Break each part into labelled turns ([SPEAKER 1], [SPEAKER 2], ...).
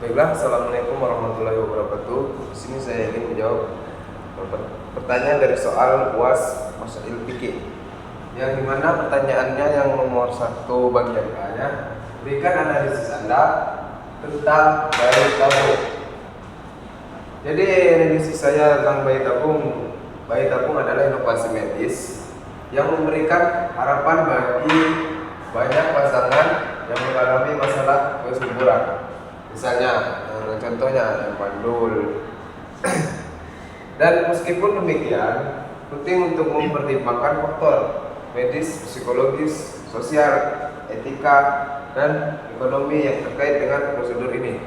[SPEAKER 1] Baiklah, assalamualaikum warahmatullahi wabarakatuh. Di sini saya ingin menjawab pertanyaan dari soal UAS Masail Fikih, yang dimana pertanyaannya yang nomor 1 bagian A-nya, berikan analisis Anda tentang bayi tabung. Jadi analisis saya tentang bayi tabung adalah inovasi medis yang memberikan harapan bagi banyak pasangan yang mengalami masalah kesuburan. Misalnya, contohnya mandul. Dan meskipun demikian, penting untuk mempertimbangkan faktor medis, psikologis, sosial, etika, dan ekonomi yang terkait dengan prosedur ini.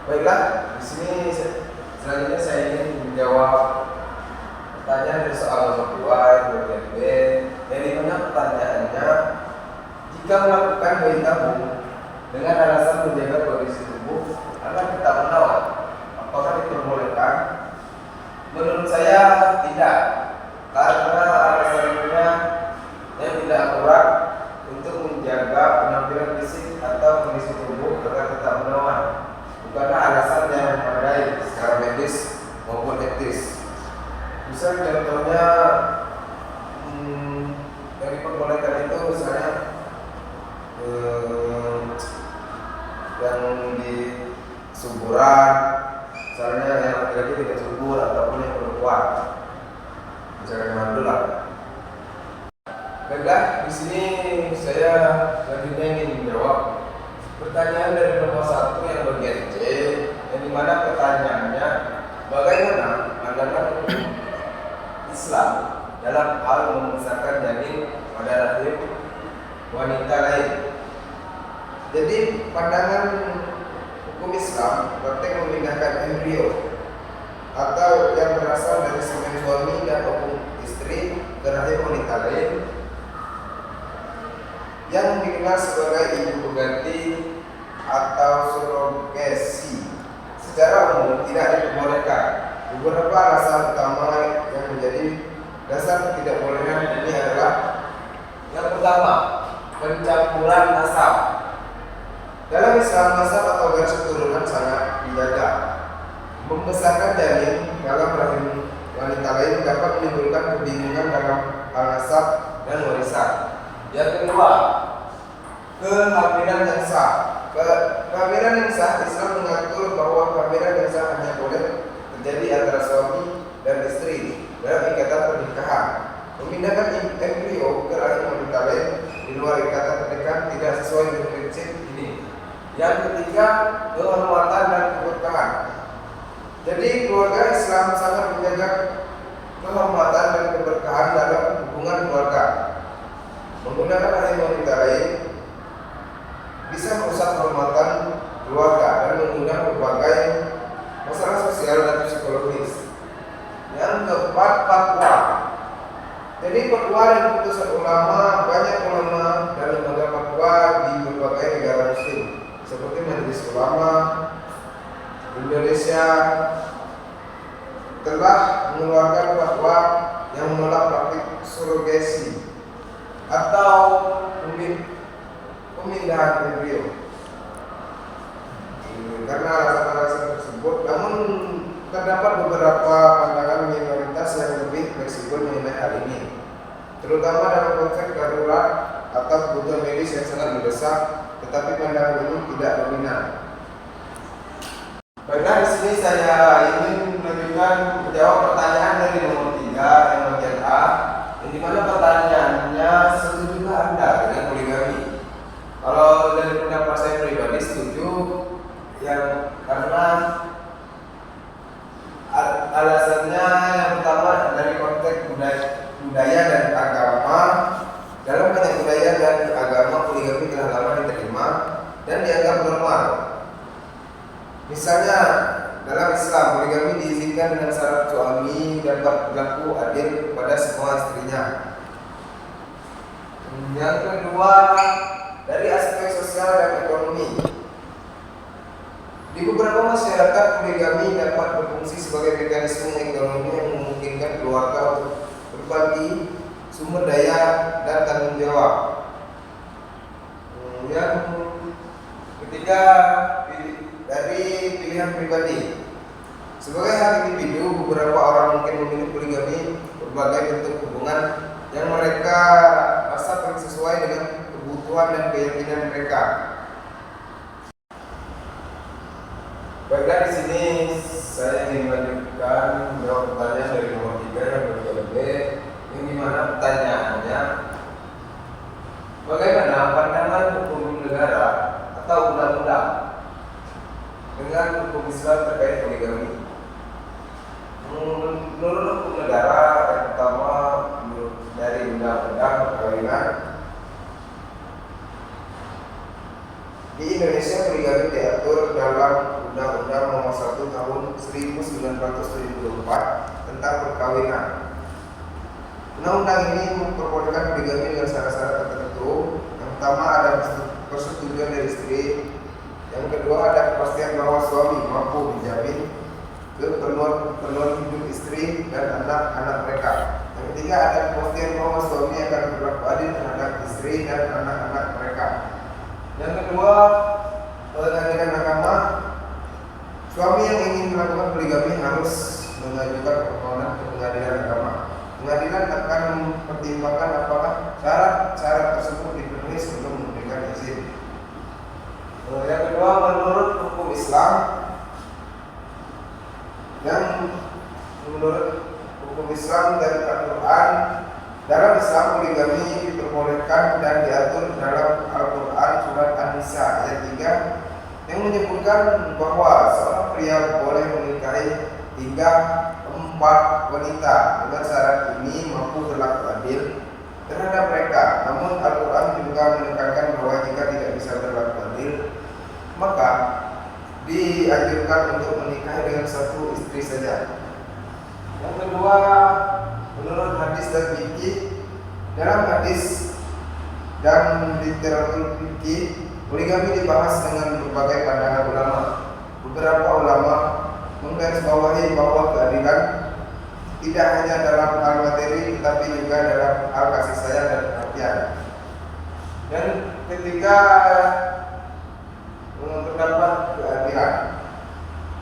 [SPEAKER 1] Baiklah, di sini selanjutnya saya ingin menjawab pertanyaan dari soal nomor 2 yang bagian B, yang dimana pertanyaannya, jika melakukan bayi tabung dengan alasan menjaga kondisi tubuh agar tetap merawat, apakah diperbolehkan? Menurut saya tidak, karena alasannya yang tidak akurat untuk menjaga penampilan fisik atau kondisi tubuh agar tetap merawat, bukanlah alasan yang memadai secara medis maupun etis. Misal contohnya yang diperbolehkan itu misalnya yang di suburan, misalnya yang laki-laki tidak subur ataupun yang perempuan, misalnya mandul lah. Baiklah, di sini saya selanjutnya ingin menjawab pertanyaan dari nomor 1 yang bagian C, yang dimana pertanyaannya, bagaimana pandangan Islam dalam hal membesarkan janin pada rahim wanita lain. Jadi pandangan hukum Islam praktek memindahkan embrio atau yang berasal dari semen suami dan maupun istri ke rahim wanita lain yang dikenal sebagai ibu pengganti atau surrogasi secara umum tidak diperbolehkan. Beberapa alasan utama yang menjadi dasar ketidakbolehan ini adalah: yang pertama, pencampuran nasab. Dalam Islam, nasab atau garis keturunan sangat dijaga. Membesarkan janin dalam rahim wanita lain dapat menimbulkan kebingungan dalam hal nasab dan warisan. Yang kedua, kehamilan yang sah. Kehamilan yang sah, Islam mengatur bahwa kehamilan yang sah hanya boleh terjadi antara suami dan istri dalam ikatan pernikahan. Memindahkan embrio ke rahim wanita lain di luar ikatan pernikahan tidak sesuai dengan prinsip ini. Yang ketiga, kehormatan dan keberkahan. Jadi keluarga Islam sangat menjaga kehormatan dan keberkahan dalam hubungan keluarga. Menggunakan rahim wanita lain bisa merusak kehormatan keluarga dan mengundang berbagai masalah sosial dan psikologis. Yang keempat, fatwa. Jadi fatwa dan keputusan ulama, banyak ulama dan lembaga fatwa di berbagai negara muslim seperti Majelis Ulama Indonesia telah mengeluarkan fatwa yang menolak praktik surrogasi atau pemindahan embrio karena alasan-alasan tersebut. Namun terdapat beberapa pandangan minoritas yang lebih fleksibel mengenai hal ini, terutama dalam konteks darurat atau kebutuhan medis yang sangat mendesak, tetapi pandangan ini tidak dominan. Baiklah, di sini saya ingin menjawab pertanyaan dari nomor 3 yang bagian A, yang dimana pertanyaannya, setujukah Anda dengan poligami? Kalau dari pendapat saya pribadi setuju, yang karena alasannya yang pertama dari konteks budaya dan agama. Dalam banyak budaya dan agama, poligami telah lama diterima dan dianggap normal. Misalnya dalam Islam, poligami diizinkan dengan syarat suami dapat berlaku adil kepada semua istrinya. Yang kedua, dari aspek sosial dan ekonomi. Di beberapa masyarakat, poligami dapat berfungsi sebagai mekanisme ekonomi yang memungkinkan keluarga untuk berbagi sumber daya dan tanggung jawab. ketiga, dari pilihan pribadi. Sebagai hak individu, beberapa orang mungkin memilih poligami berbagai bentuk hubungan yang mereka rasa paling sesuai dengan kebutuhan dan keyakinan mereka. Baiklah, di sini saya ingin melanjutkan menjawab pertanyaan dari nomor 3 yang berbeda, yang dimana pertanyaannya, bagaimana pandangan hukum negara atau undang-undang dengan hukum Islam terkait poligami? Menurut hukum negara, yang pertama dari undang-undang perkawinan, di Indonesia poligami diatur dalam Undang-Undang Nomor 1 Tahun 1974 tentang perkawinan. Undang-undang ini memperbolehkan poligami dengan syarat-syarat tertentu. Yang pertama ada persetujuan dari istri. Yang kedua ada kepastian bahwa suami mampu menjamin keperluan hidup istri dan anak-anak mereka. Yang ketiga ada kepastian bahwa suami akan berlaku adil terhadap istri dan anak-anak mereka. Yang kedua, dengan agama, suami yang ingin melakukan poligami harus mengajukan permohonan ke pengadilan agama. Pengadilan akan mempertimbangkan apakah syarat-syarat tersebut dipenuhi sebelum memberikan izin. Yang kedua, menurut hukum Islam, dan Al-Quran, dalam Islam poligami diperbolehkan dan diatur dalam Al-Quran surat An-Nisa ayat 3 yang menyebutkan bahwa seorang pria boleh menikahi hingga 4 wanita dengan syarat ini mampu berlaku adil terhadap mereka. Namun Al-Quran juga menekankan bahwa jika tidak bisa berlaku adil, maka dianjurkan untuk menikahi dengan satu istri saja. Yang kedua, menurut hadis dan fikih, dalam hadis dan literatur fikih, poligami dibahas dengan berbagai pandangan ulama. Beberapa ulama menggarisbawahi bahwa keadilan tidak hanya dalam hal materi, tetapi juga dalam hal kasih sayang dan perhatian. Dan ketiga, terdapat keadilan.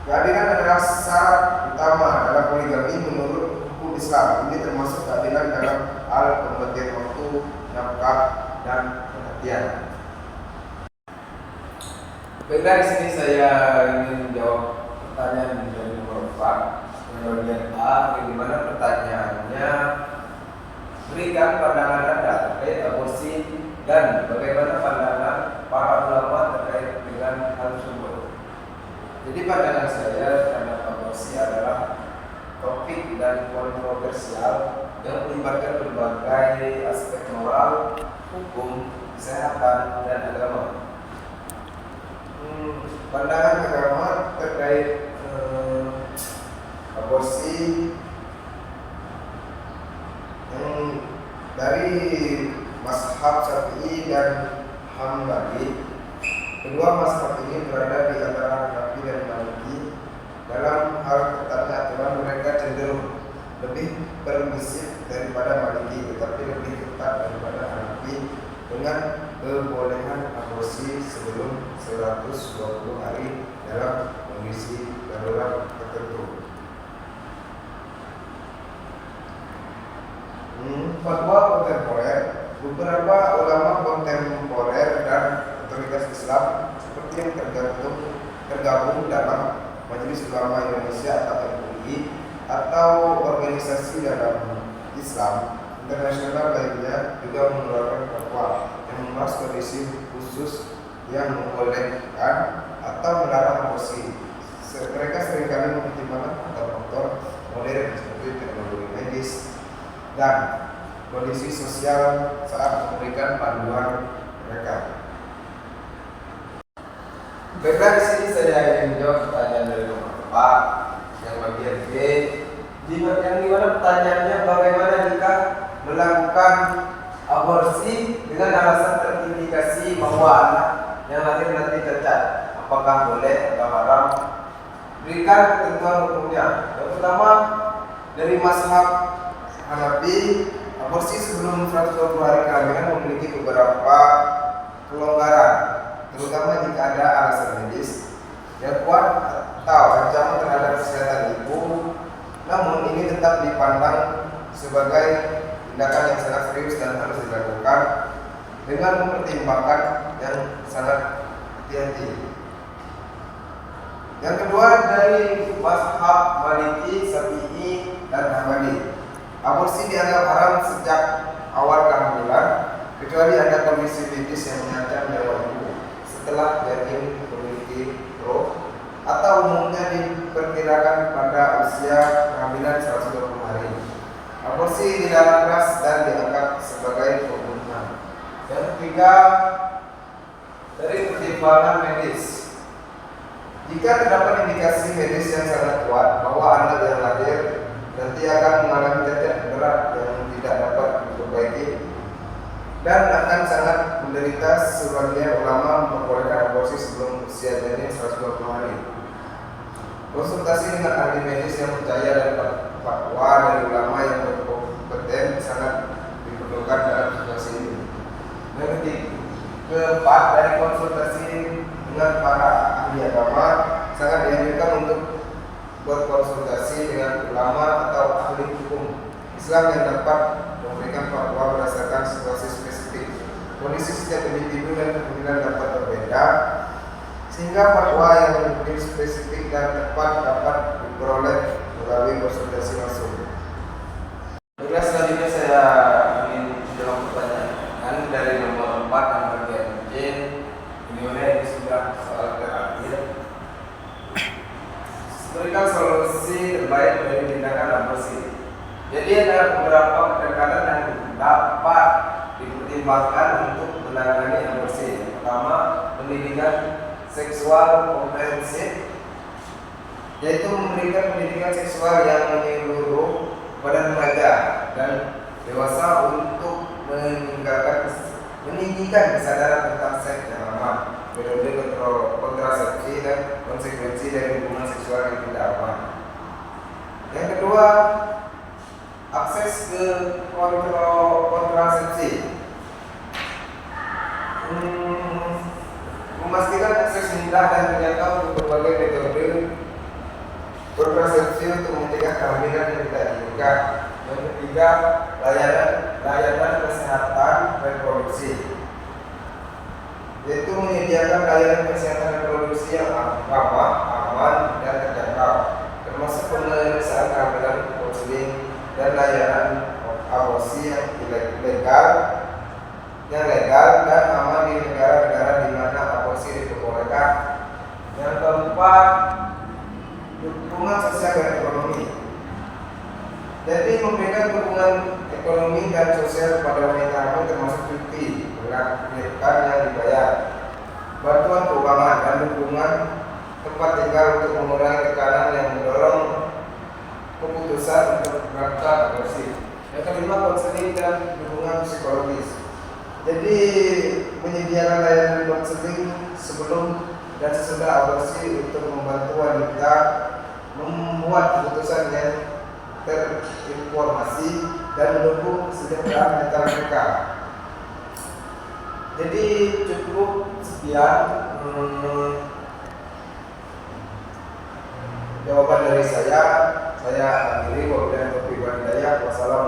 [SPEAKER 1] Keadilan adalah syarat utama dalam poligami menurut hukum Islam. Ini termasuk keadilan dalam hal pembagian waktu, nafkah, dan perhatian. Baiklah, di sini saya ingin menjawab pertanyaan dari nomor 4 yang bagian A, yang dimana pertanyaannya, berikan pandangan Anda terkait aborsi dan bagaimana pandangan para ulama terkait dengan hal tersebut. Jadi pandangan saya terhadap aborsi adalah topik dan kontroversial yang melibatkan berbagai aspek moral, hukum, kesehatan, dan agama. Pandangan agama terkait aborsi dari mazhab Syafi'i dan Hambali. Kedua mazhab ini berada di antara Hanafi dan Maliki. Dalam hal ketatnya aturan, mereka cenderung lebih permisif daripada Maliki, tetapi lebih ketat daripada Hanafi dengan kebolehan aborsi sebelum 120 hari dalam kondisi darurat tertentu. Fatwa kontemporer. Beberapa ulama kontemporer dan otoritas Islam seperti yang tergabung dalam Majelis Ulama Indonesia atau MUI atau organisasi dalam Islam internasional lainnya juga mengeluarkan fatwa yang membahas kondisi khusus yang membolehkan atau melarang aborsi. Mereka seringkali mempertimbangkan faktor-faktor modern seperti teknologi medis dan kondisi sosial saat memberikan panduan mereka. Baiklah, di sini saya ingin menjawab pertanyaan dari nomor 4 yang bagian B, yang dimana pertanyaannya, bagaimana jika melakukan aborsi dengan alasan terindikasi bahwa anak yang lahir nanti cacat, apakah boleh atau haram? Berikan ketentuan hukumnya. Yang pertama, dari mazhab Hanafi, aborsi sebelum 120 hari kehamilan memiliki beberapa kelonggaran. terutama jika ada alasan medis yang kuat atau ancaman terhadap kesehatan ibu. Namun ini tetap dipandang sebagai tindakan yang sangat serius dan harus dilakukan dengan mempertimbangkan yang sangat hati-hati. Yang kedua dari mazhab Maliki, Syafi'i, dan Hambali, aborsi dianggap haram sejak awal kehamilan kecuali ada kondisi medis yang mengancam nyawa ibu setelah yakin memiliki roh atau umumnya diperkirakan pada usia kehamilan 120 hari. Aborsi dilarang keras dan dianggap sebagai pembunuhan. Yang ketiga dari pertimbangan medis. Jika terdapat indikasi medis yang sangat kuat bahwa anak yang lahir nanti akan mengalami cacat berat yang tidak dapat diperbaiki dan akan sangat menderita, sebagian ulama memperbolehkan aborsi sebelum usia janin 120 hari. Konsultasi dengan ahli medis yang percaya dan fatwa dari ulama yang berkompeten sangat diperlukan dalam situasi ini. Yang keempat, dari konsultasi dengan para ahli agama sangat dianjurkan untuk berkonsultasi dengan ulama atau ahli hukum Islam yang dapat memberikan fatwa berdasarkan situasi spesifik. Kondisi setiap individu dan kemungkinan dapat berbeda, sehingga fatwa yang lebih spesifik dan tepat dapat diperoleh melalui konsultasi langsung. Baiklah, selanjutnya saya ingin menjawab pertanyaan dari nomor 4 yang bagian C. Ini sudah soal terakhir. Berikan solusi terbaik dari tindakan aborsi. Jadi ada beberapa pendekatan yang dapat dipertimbangkan untuk menangani aborsi. Pertama, pendidikan seksual komprehensif, yaitu memberikan pendidikan seksual yang menyeluruh pada remaja dan dewasa untuk meninggikan kesadaran tentang seks yang aman, metode kontrasepsi dan konsekuensi dari hubungan seksual yang tidak aman. Yang kedua, akses ke kontrasepsi. Memastikan akses mudah dan terjangkau untuk berbagai metode kontrasepsi untuk mencegah kehamilan yang tidak diinginkan. Yang ketiga, layanan kesehatan reproduksi, yaitu menyediakan layanan kesehatan reproduksi yang ramah, aman, dan terjangkau, termasuk pemeriksaan kehamilan, konseling, dan layanan aborsi yang legal dan aman di negara-negara di mana aborsi diperbolehkan. Yang keempat, dukungan sosial dan ekonomi. Jadi memberikan dukungan ekonomi dan sosial kepada wanita hamil termasuk cuti, melahirkan yang dibayar, bantuan keuangan, dan dukungan tempat tinggal untuk mengurangi tekanan yang mendorong keputusan untuk melakukan aborsi. Yang kelima, konseling dan dukungan psikologis. Jadi menyediakan layanan konseling sebelum dan sesudah aborsi untuk membantu wanita membuat keputusan yang terinformasi dan mendukung kesejahteraan mental mereka. Jadi cukup sekian jawaban dari saya. Saya akhiri. Wabillahi taufiq wal hidayah. Wassalamualaikum.